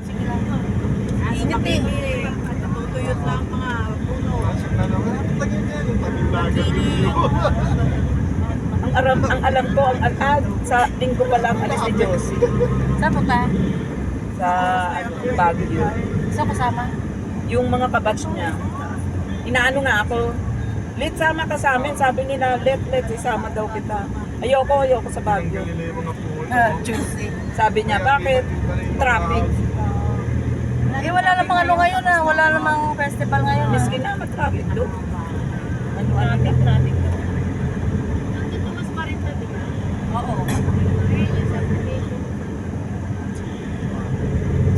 Sige lang. Init eh. Natutuyot lang mga puno. Ang alam ko, ang atad sa linggo pa lang alis ni Josie Saan punta? sa Baguio. Saan kasama? Yung mga kabatch niya. Inaano nga ako, let sama ka sa amin. Sabi nila, let isama daw kita. Ayoko sa Baguio. Tuesday. Sabi niya, bakit? Traffic. Eh wala namang ano ngayon ah. Wala namang festival ngayon ah. Miski na mag-traffic doon. Ano traffic doon? Oo.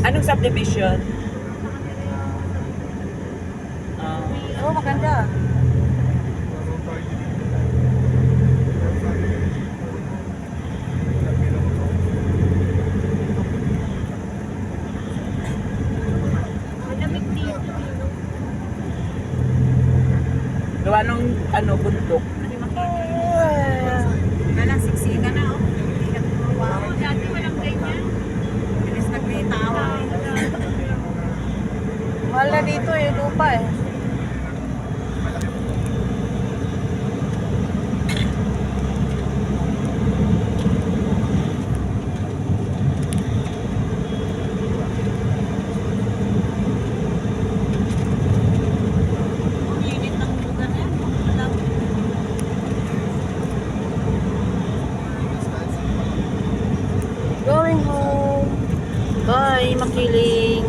Anong subdivision? Oo, maganda. Gawa nung bundok. Walang siksika na oh. Wow, dati walang ganyan. Bilis naglitawa. Mahal na dito eh, lupa eh. Going home. Bye, makiling.